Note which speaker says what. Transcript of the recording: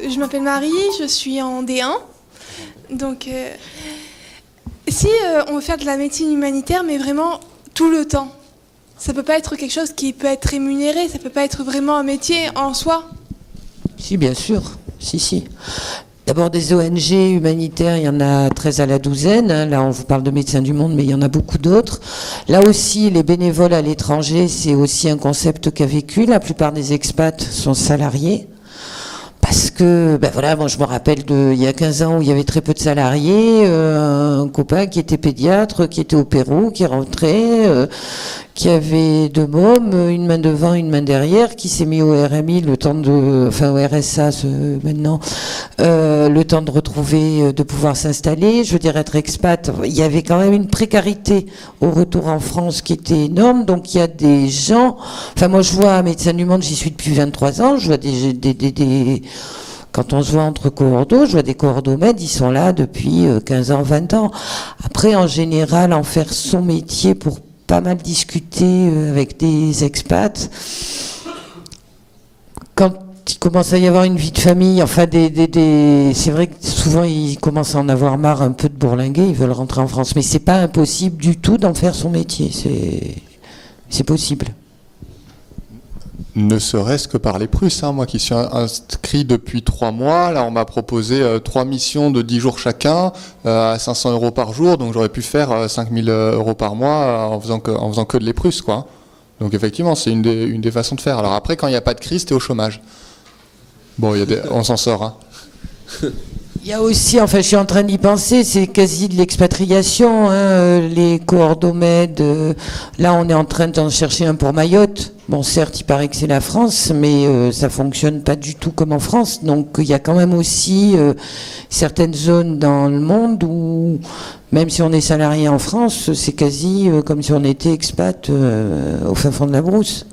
Speaker 1: je m'appelle Marie, je suis en D1. Donc, si on veut faire de la médecine humanitaire, mais vraiment tout le temps, ça peut pas être quelque chose qui peut être rémunéré, ça peut pas être vraiment un métier en soi.
Speaker 2: Si, bien sûr. Si. D'abord, des ONG humanitaires, il y en a 13 à la douzaine. Hein. Là, on vous parle de Médecins du Monde, mais il y en a beaucoup d'autres. Là aussi, les bénévoles à l'étranger, c'est aussi un concept qu'a vécu. La plupart des expats sont salariés. Parce que, moi je me rappelle il y a 15 ans où il y avait très peu de salariés, un copain qui était pédiatre, qui était au Pérou, qui rentrait, qui avait deux mômes, une main devant, une main derrière, qui s'est mis au RMI au RSA maintenant, le temps de retrouver, de pouvoir s'installer, je veux dire être expat. Il y avait quand même une précarité au retour en France qui était énorme, donc il y a des gens, moi je vois Médecins du Monde, j'y suis depuis 23 ans, je vois quand on se voit entre coordos, je vois des coordomèdes, ils sont là depuis 15 ans, 20 ans. Après, en général, en faire son métier pour pas mal discuter avec des expats, quand il commence à y avoir une vie de famille, c'est vrai que souvent ils commencent à en avoir marre un peu de bourlinguer, ils veulent rentrer en France. Mais c'est pas impossible du tout d'en faire son métier, c'est possible.
Speaker 3: Ne serait-ce que par les Prusses, moi qui suis inscrit depuis 3 mois, là on m'a proposé 3 missions de 10 jours chacun, à 500 € par jour, donc j'aurais pu faire 5000 € par mois en faisant que de les Prusses, quoi. Donc effectivement, c'est une des façons de faire. Alors après, quand il n'y a pas de crise, t'es au chômage. Bon, on s'en sort, hein.
Speaker 2: Il y a aussi, je suis en train d'y penser, c'est quasi de l'expatriation, les coordomèdes. Là, on est en train d'en chercher un pour Mayotte. Bon, certes, il paraît que c'est la France, mais ça fonctionne pas du tout comme en France. Donc, il y a quand même aussi certaines zones dans le monde où, même si on est salarié en France, c'est quasi comme si on était expat au fin fond de la brousse.